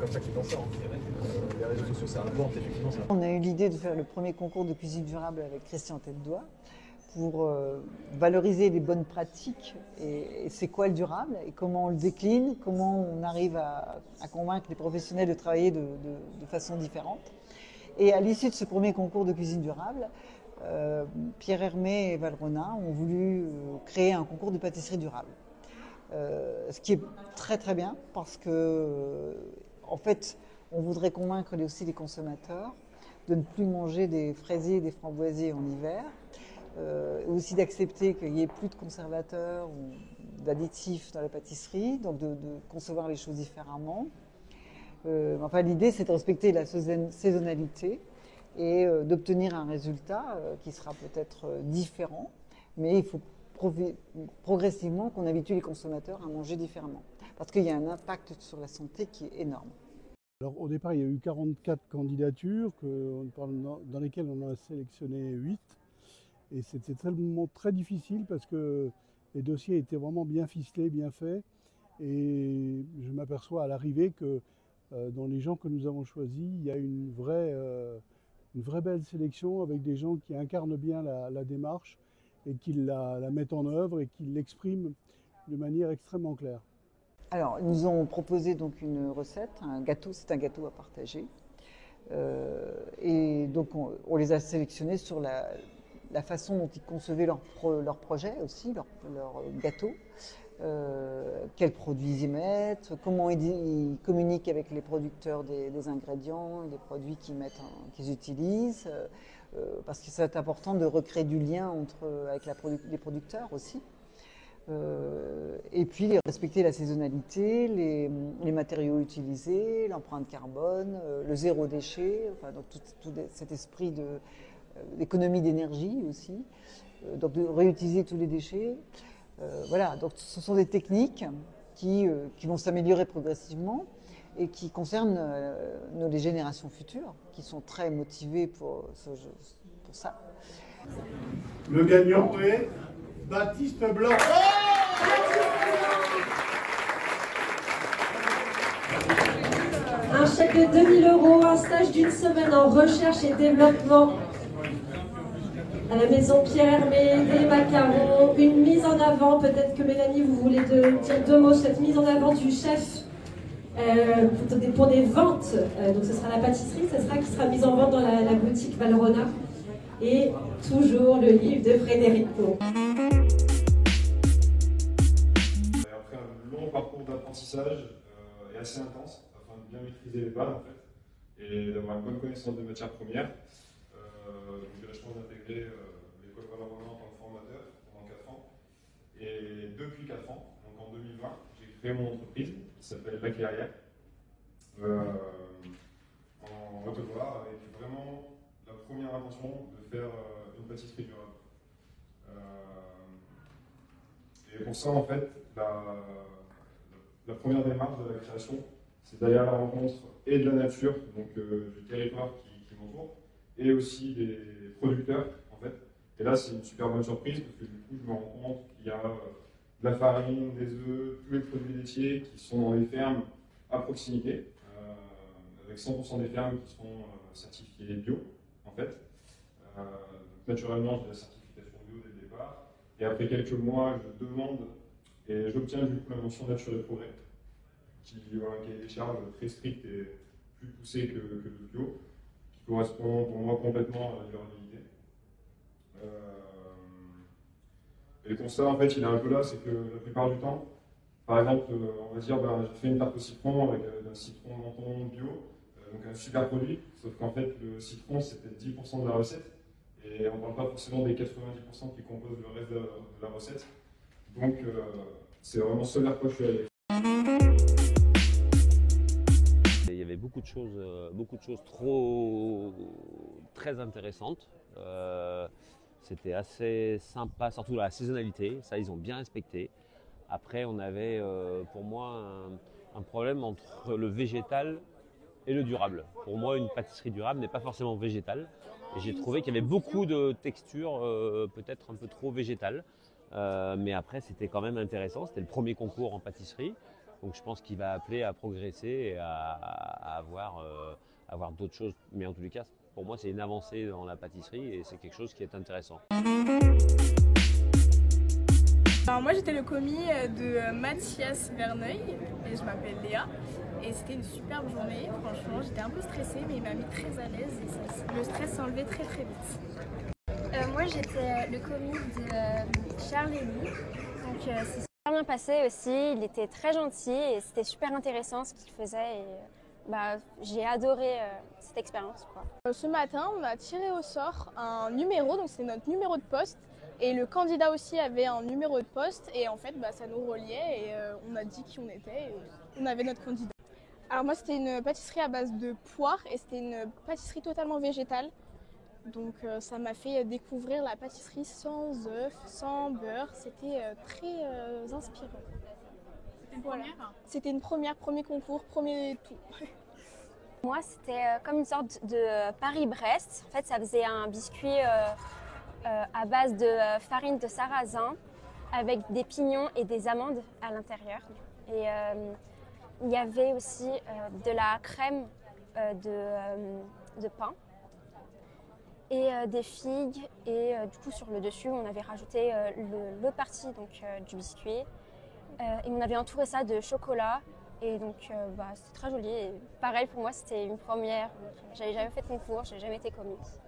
comme ça qu'ils t'en sortent. Les réseaux sociaux, ça apporte effectivement ça. On a eu l'idée de faire le premier concours de cuisine durable avec Christian Tête-Doigt pour valoriser les bonnes pratiques et c'est quoi le durable et comment on le décline, comment on arrive à convaincre les professionnels de travailler de façon différente. Et à l'issue de ce premier concours de cuisine durable, Pierre Hermé et Valrhona ont voulu créer un concours de pâtisserie durable. Ce qui est très très bien parce que en fait on voudrait convaincre aussi les consommateurs de ne plus manger des fraisiers et des framboisiers en hiver, aussi d'accepter qu'il n'y ait plus de conservateurs ou d'additifs dans la pâtisserie, donc de concevoir les choses différemment. Enfin, l'idée, c'est de respecter la saisonnalité et d'obtenir un résultat qui sera peut-être différent, mais il faut progressivement qu'on habitue les consommateurs à manger différemment, parce qu'il y a un impact sur la santé qui est énorme. Alors, au départ, il y a eu 44 candidatures dans lesquelles on en a sélectionné 8. Et c'était très difficile parce que les dossiers étaient vraiment bien ficelés, bien faits. Et je m'aperçois à l'arrivée que dans les gens que nous avons choisis, il y a une vraie belle sélection avec des gens qui incarnent bien la démarche et qui la mettent en œuvre et qui l'expriment de manière extrêmement claire. Alors, ils nous ont proposé donc une recette, un gâteau, c'est un gâteau à partager. Et donc, on les a sélectionnés sur la façon dont ils concevaient leur projet aussi, leur gâteau. Quels produits ils y mettent, comment ils communiquent avec les producteurs des ingrédients, des produits qu'ils utilisent, parce que c'est important de recréer du lien avec les producteurs aussi. Et puis respecter la saisonnalité, les matériaux utilisés, l'empreinte carbone, le zéro déchet, enfin, donc tout cet esprit d'économie d'énergie aussi, donc de réutiliser tous les déchets. Voilà, donc ce sont des techniques qui vont s'améliorer progressivement et qui concernent les générations futures, qui sont très motivées pour ça. Le gagnant est Baptiste Blanc. Un chèque de 2 000 €, un stage d'une semaine en recherche et développement à la maison Pierre Hermé, des macarons, une mise en avant, peut-être que Mélanie vous voulez dire 2 mots, cette mise en avant du chef pour des ventes, donc ce sera la pâtisserie, qui sera mise en vente dans la boutique Valrhona, et toujours le livre de Frédérico. Après un long parcours d'apprentissage et assez intense, afin de bien maîtriser les bases en fait, et d'avoir une bonne connaissance des matières premières, j'ai eu la chance d'intégrer l'école Valrhona en tant que formateur pendant 4 ans. Et depuis 4 ans, donc en 2020, j'ai créé mon entreprise qui s'appelle La Clairière, en Haute-Loire, avec vraiment la première intention de faire une pâtisserie durable. Et pour ça, en fait, la première démarche de la création, c'est d'aller à la rencontre et de la nature, donc du territoire qui m'entoure, et aussi des producteurs, en fait. Et là, c'est une super bonne surprise, parce que du coup, je me rends compte qu'il y a de la farine, des œufs, tous les produits laitiers qui sont dans les fermes à proximité, avec 100% des fermes qui sont certifiées bio, en fait. Donc, naturellement, j'ai la certification bio dès le départ. Et après quelques mois, je demande et j'obtiens du coup la mention Nature et Progrès, qui est des charges très strictes et plus poussées que le bio, qui correspond pour moi complètement à la durabilité. Et le constat, en fait, il est un peu là, c'est que la plupart du temps, par exemple, on va dire, j'ai fait une tarte au citron avec un citron menton bio, donc un super produit, sauf qu'en fait, le citron, c'était 10% de la recette, et on ne parle pas forcément des 90% qui composent le reste de la recette. Donc, c'est vraiment ce vers quoi je suis allé. Il y avait beaucoup de choses très intéressantes. C'était assez sympa, surtout la saisonnalité, ça ils ont bien respecté. Après on avait pour moi un problème entre le végétal et le durable. Pour moi une pâtisserie durable n'est pas forcément végétale. Et j'ai trouvé qu'il y avait beaucoup de textures peut-être un peu trop végétales. Mais après c'était quand même intéressant, c'était le premier concours en pâtisserie. Donc je pense qu'il va appeler à progresser et à avoir d'autres choses. Mais en tous les cas, pour moi, c'est une avancée dans la pâtisserie et c'est quelque chose qui est intéressant. Alors moi j'étais le commis de Mathias Verneuil et je m'appelle Léa et c'était une superbe journée, franchement j'étais un peu stressée mais il m'a mis très à l'aise et le stress s'est enlevé très très vite. Moi j'étais le commis de Charles-Élie, donc c'est super bien passé aussi, il était très gentil et c'était super intéressant ce qu'il faisait et j'ai adoré cette expérience, quoi. Ce matin on a tiré au sort un numéro, donc c'est notre numéro de poste. Et le candidat aussi avait un numéro de poste et en fait ça nous reliait et on a dit qui on était et on avait notre candidat. Alors moi c'était une pâtisserie à base de poire et c'était une pâtisserie totalement végétale. Donc ça m'a fait découvrir la pâtisserie sans œufs, sans beurre. C'était très inspirant. C'était une première ? C'était une première, premier concours, premier tout. Moi c'était comme une sorte de Paris-Brest. En fait ça faisait un biscuit à base de farine de sarrasin avec des pignons et des amandes à l'intérieur. Et il y avait aussi de la crème de pain et des figues. Et du coup sur le dessus on avait rajouté l'autre partie du biscuit et on avait entouré ça de chocolat. Et donc c'était très joli. Et pareil pour moi c'était une première. J'avais jamais fait de concours, j'ai jamais été commise.